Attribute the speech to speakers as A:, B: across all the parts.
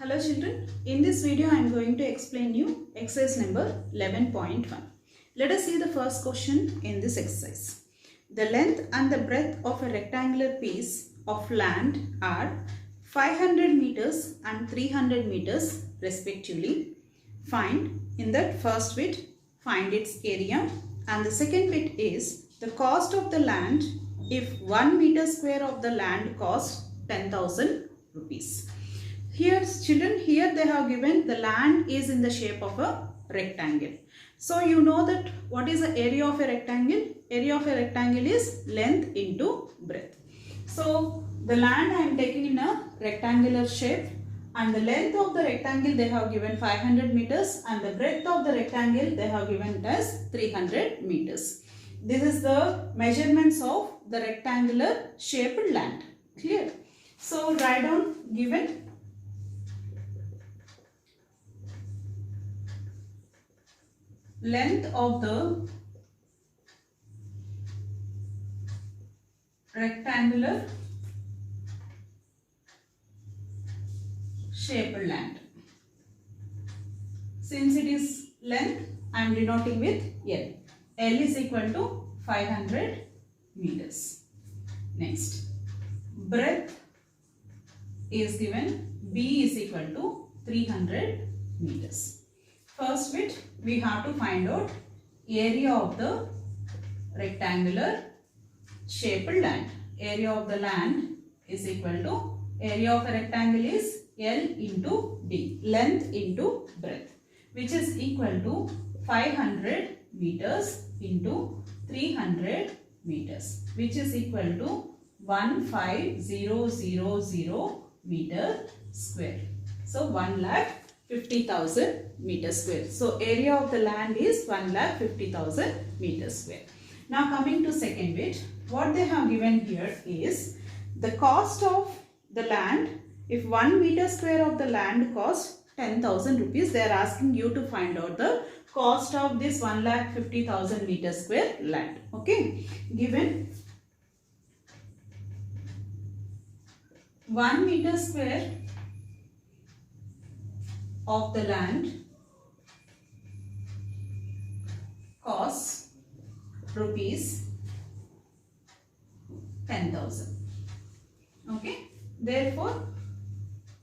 A: Hello children, in this video I am going to explain you exercise number 11.1. Let us see the first question in this exercise. The length and the breadth of a rectangular piece of land are 500 meters and 300 meters respectively. Find in that first bit, find its area, and the second bit is the cost of the land if 1 meter square of the land costs 10,000 rupees. Here children, here they have given the land is in the shape of a rectangle. So you know that what is the area of a rectangle? Area of a rectangle is length into breadth. So the land I am taking in a rectangular shape, and the length of the rectangle they have given 500 meters and the breadth of the rectangle they have given it as 300 meters. This is the measurements of the rectangular shaped land. Clear? So write down given length of the rectangular shaped land. Since it is length, I am denoting with L. L is equal to 500 meters. Next, breadth is given, B is equal to 300 meters. First bit, we have to find out area of the rectangular shaped land. Area of the land is equal to, area of a rectangle is L into D, length into breadth, which is equal to 500 meters into 300 meters, which is equal to 15000 meter square. So 1,50,000 meter square. So area of the land is 1,50,000 meter square. Now coming to second bit, what they have given here is the cost of the land. If 1 meter square of the land costs 10,000 rupees, they are asking you to find out the cost of this 1,50,000 meter square land. Okay, given 1 meter square of the land costs rupees 10,000. Okay, therefore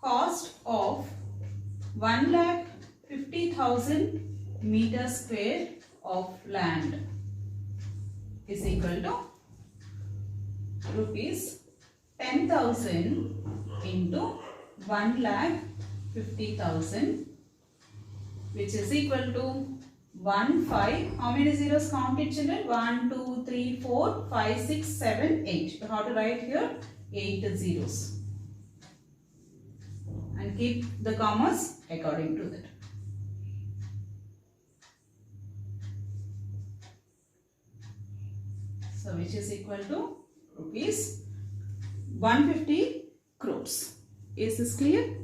A: cost of 1,50,000 meter square of land is equal to rupees 10,000 into 1,50,000, which is equal to 15. How many zeros count it children? 1, 2, 3, 4, 5, 6, 7, 8. So how to write here? 8 zeros. And keep the commas according to that. So which is equal to rupees 150 crores. Is this clear?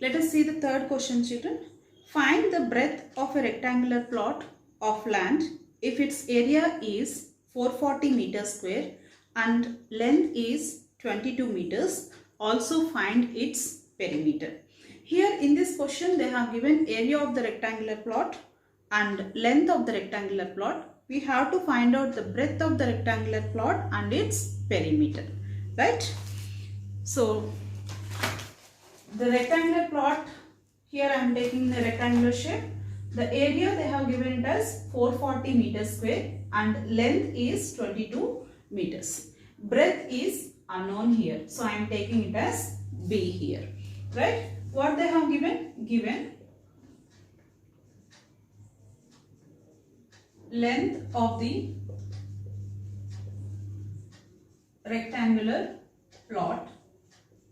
A: Let us see the third question children. Find the breadth of a rectangular plot of land if its area is 440 meters square and length is 22 meters. Also find its perimeter. Here in this question they have given area of the rectangular plot and length of the rectangular plot. We have to find out the breadth of the rectangular plot and its perimeter. Right? So the rectangular plot, here I am taking the rectangular shape. The area they have given it as 440 meters square and length is 22 meters. Breadth is unknown here. So I am taking it as B here. Right? What they have given? Given length of the rectangular plot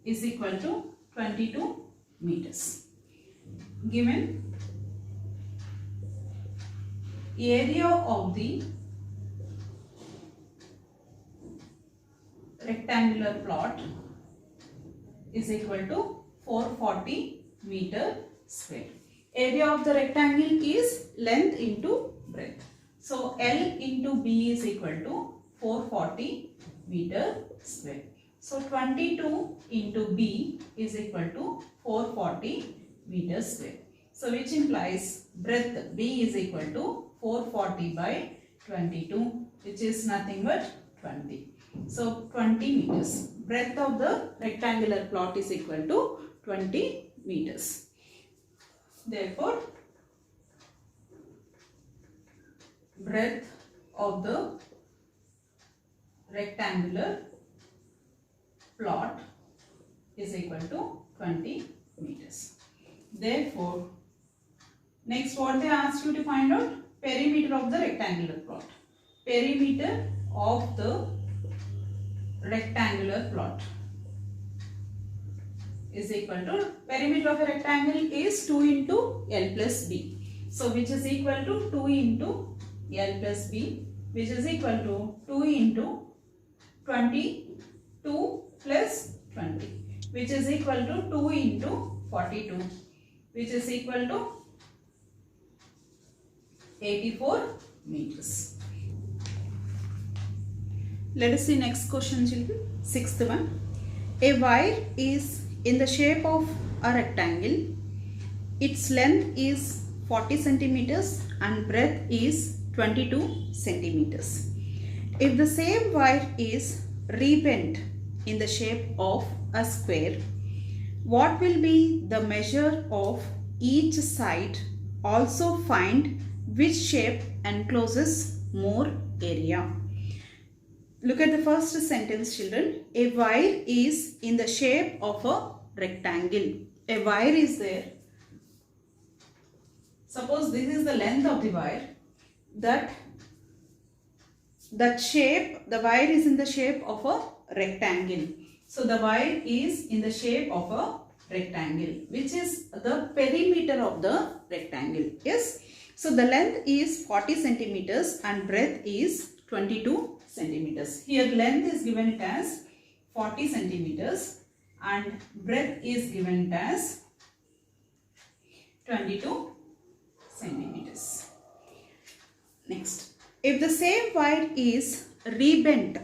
A: is equal to 22 meters. Given area of the rectangular plot is equal to 440 meter square. Area of the rectangle is length into breadth. So L into B is equal to 440 meter square. So 22 into B is equal to 440 meters square. So which implies breadth B is equal to 440 by 22, which is nothing but 20. So 20 meters. Breadth of the rectangular plot is equal to 20 meters. Therefore, breadth of the rectangular plot is equal to 20 meters. Therefore, next what they asked you to find out? Perimeter of the rectangular plot. Perimeter of the rectangular plot is equal to, perimeter of a rectangle is 2 into L plus B. So which is equal to 2 into L plus B, which is equal to 2 into 22 plus 20, which is equal to 2 into 42, which is equal to 84 meters. Let us see next question, children. Sixth one. A wire is in the shape of a rectangle. Its length is 40 centimeters and breadth is 22 centimeters. If the same wire is rebent in the shape of a square, what will be the measure of each side? Also find which shape encloses more area. Look at the first sentence, children. A wire is in the shape of a rectangle. A wire is there. Suppose this is the length of the wire. That shape, the wire is in the shape of a rectangle. So the wire is in the shape of a rectangle, which is the perimeter of the rectangle. Yes. So the length is 40 centimeters and breadth is 22 centimeters. Here length is given it as 40 centimeters and breadth is given it as 22 centimeters. Next, if the same wire is rebent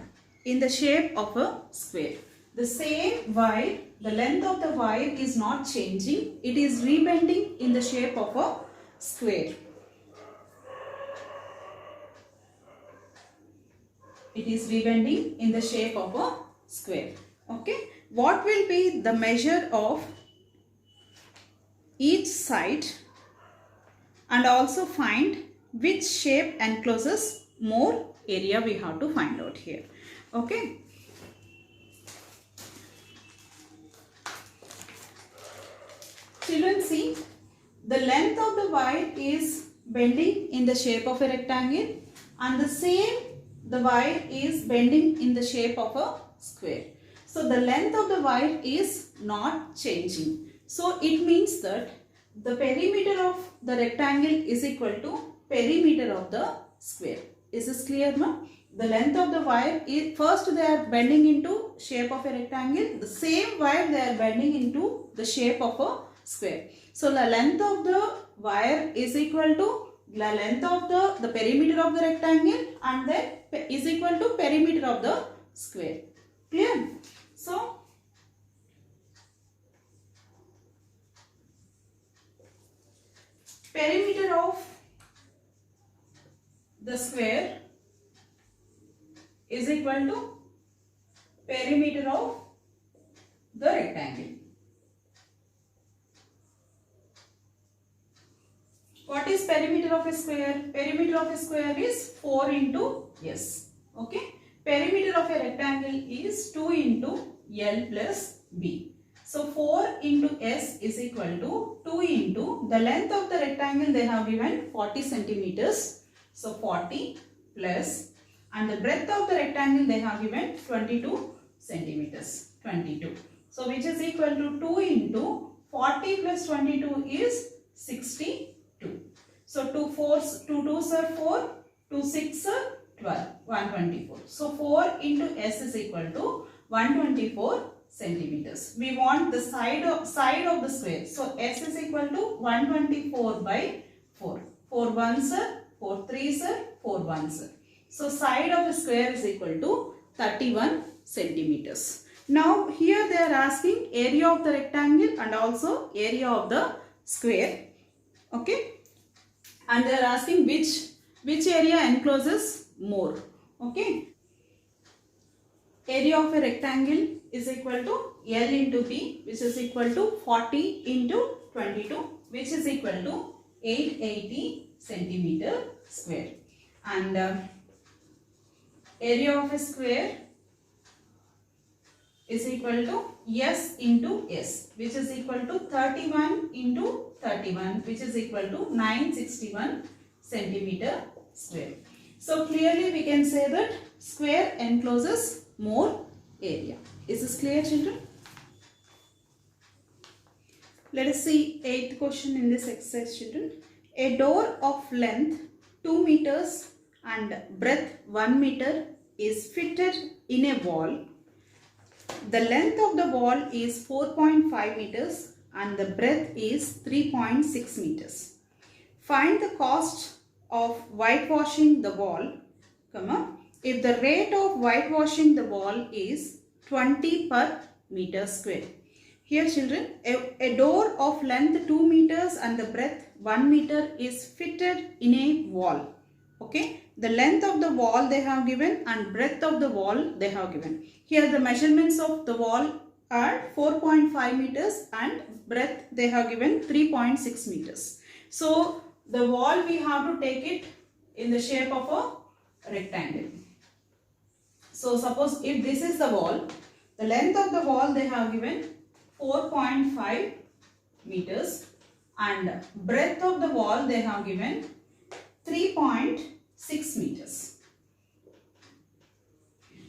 A: in the shape of a square, the same wire, the length of the wire is not changing, it is rebending in the shape of a square. It is rebending in the shape of a square. Okay. What will be the measure of each side and also find which shape encloses more area, we have to find out here. Okay. Children, see, the length of the wire is bending in the shape of a rectangle and the wire is bending in the shape of a square. So the length of the wire is not changing. So it means that the perimeter of the rectangle is equal to perimeter of the square. Is this clear, ma'am? The length of the wire is, first they are bending into shape of a rectangle. The same wire they are bending into the shape of a square. So the length of the wire is equal to the length of the perimeter of the rectangle and then is equal to perimeter of the square. Clear? So perimeter of the square is equal to perimeter of the rectangle. What is perimeter of a square? Perimeter of a square is 4 into S. Okay. Perimeter of a rectangle is 2 into L plus B. So 4 into S is equal to 2 into the length of the rectangle they have given 40 centimeters. So 40 plus, and the breadth of the rectangle they have given 22 centimeters. 22. So which is equal to 2 into 40 plus 22 is 62. So 2 2s are 4, 2 6 are 12, 124. So 4 into S is equal to 124 centimeters. We want the side of the square. So S is equal to 124 by 4. 4 1s are 4 3s are 4 1s are. So side of the square is equal to 31 centimeters. Now here they are asking area of the rectangle and also area of the square. Okay. And they are asking which area encloses more. Okay. Area of a rectangle is equal to L into B, which is equal to 40 into 22, which is equal to 880 centimeter square. And area of a square is equal to S into S, which is equal to 31 into 31, which is equal to 961 centimeter square. So clearly we can say that square encloses more area. Is this clear, children? Let us see 8th question in this exercise, children. A door of length 2 meters and breadth 1 meter is fitted in a wall. The length of the wall is 4.5 meters and the breadth is 3.6 meters. Find the cost of whitewashing the wall, if the rate of whitewashing the wall is 20 per meter square. Here children, a door of length 2 meters and the breadth 1 meter is fitted in a wall. Okay, the length of the wall they have given and breadth of the wall they have given. Here the measurements of the wall are 4.5 meters and breadth they have given 3.6 meters. So the wall we have to take it in the shape of a rectangle. So suppose if this is the wall, the length of the wall they have given 4.5 meters and breadth of the wall they have given 3.6 meters.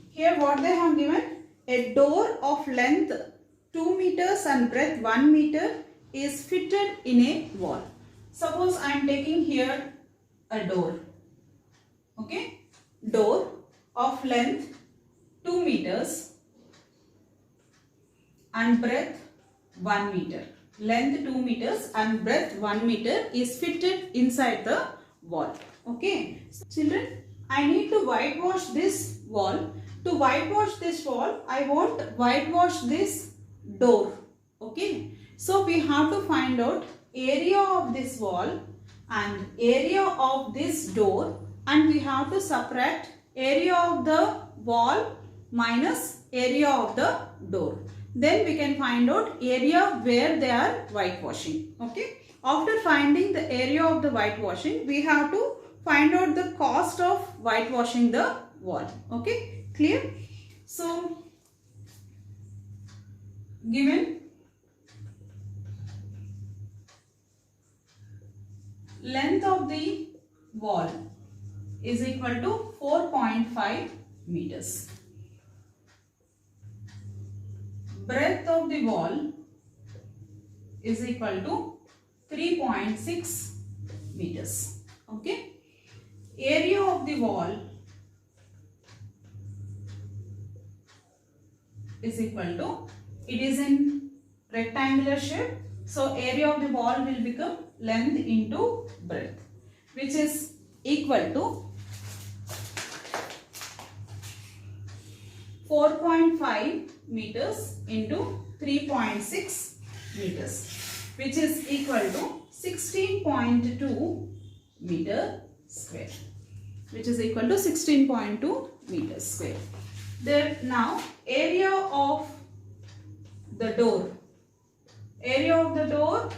A: Here what they have given, a door of length 2 meters and breadth 1 meter is fitted in a wall. Suppose I am taking here a door. Okay, door of length 2 meters and breadth 1 meter. Length 2 meters and breadth 1 meter is fitted inside the wall. Okay, so children, I need to whitewash this wall. To whitewash this wall, I want whitewash this door. Okay, so we have to find out area of this wall and area of this door, and we have to subtract area of the wall minus area of the door. Then we can find out area where they are whitewashing. Okay, after finding the area of the whitewashing, we have to find out the cost of whitewashing the wall. Okay, clear? So given length of the wall is equal to 4.5 meters. Breadth of the wall is equal to 3.6 meters. Okay. Area of the wall is equal to, it is in rectangular shape, so area of the wall will become length into breadth, which is equal to 4.5 meters into 3.6 meters, which is equal to 16.2 meter square, which is equal to 16.2 meters square. There now area of the door. Area of the door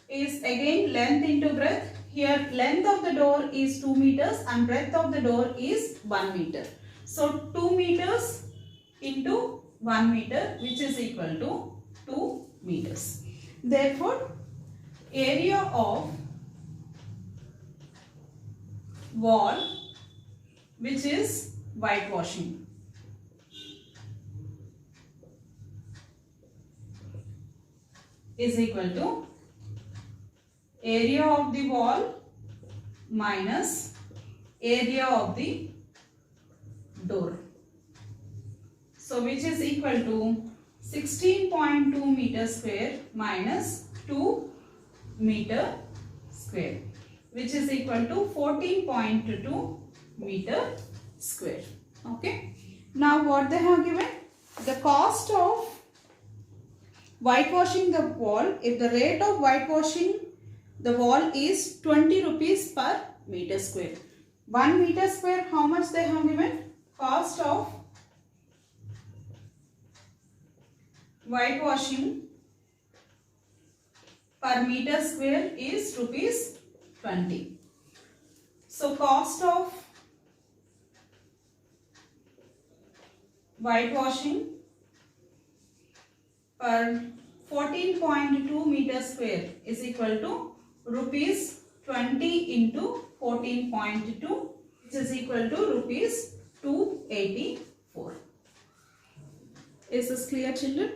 A: is again length into breadth. Here length of the door is 2 meters and breadth of the door is 1 meter. So 2 meters into 1 meter, which is equal to 2 meters. Therefore, area of wall which is whitewashing is equal to area of the wall minus area of the door. So which is equal to 16.2 meter square minus 2 meter square, which is equal to 14.2 meter square. Okay. Now what they have given? the cost of whitewashing the wall, if the rate of whitewashing the wall is 20 rupees per meter square. 1 meter square, how much they have given? Cost of whitewashing per meter square is rupees 20. So cost of whitewashing per 14.2 meter square is equal to rupees 20 into 14.2, which is equal to rupees 284. Is this clear, children?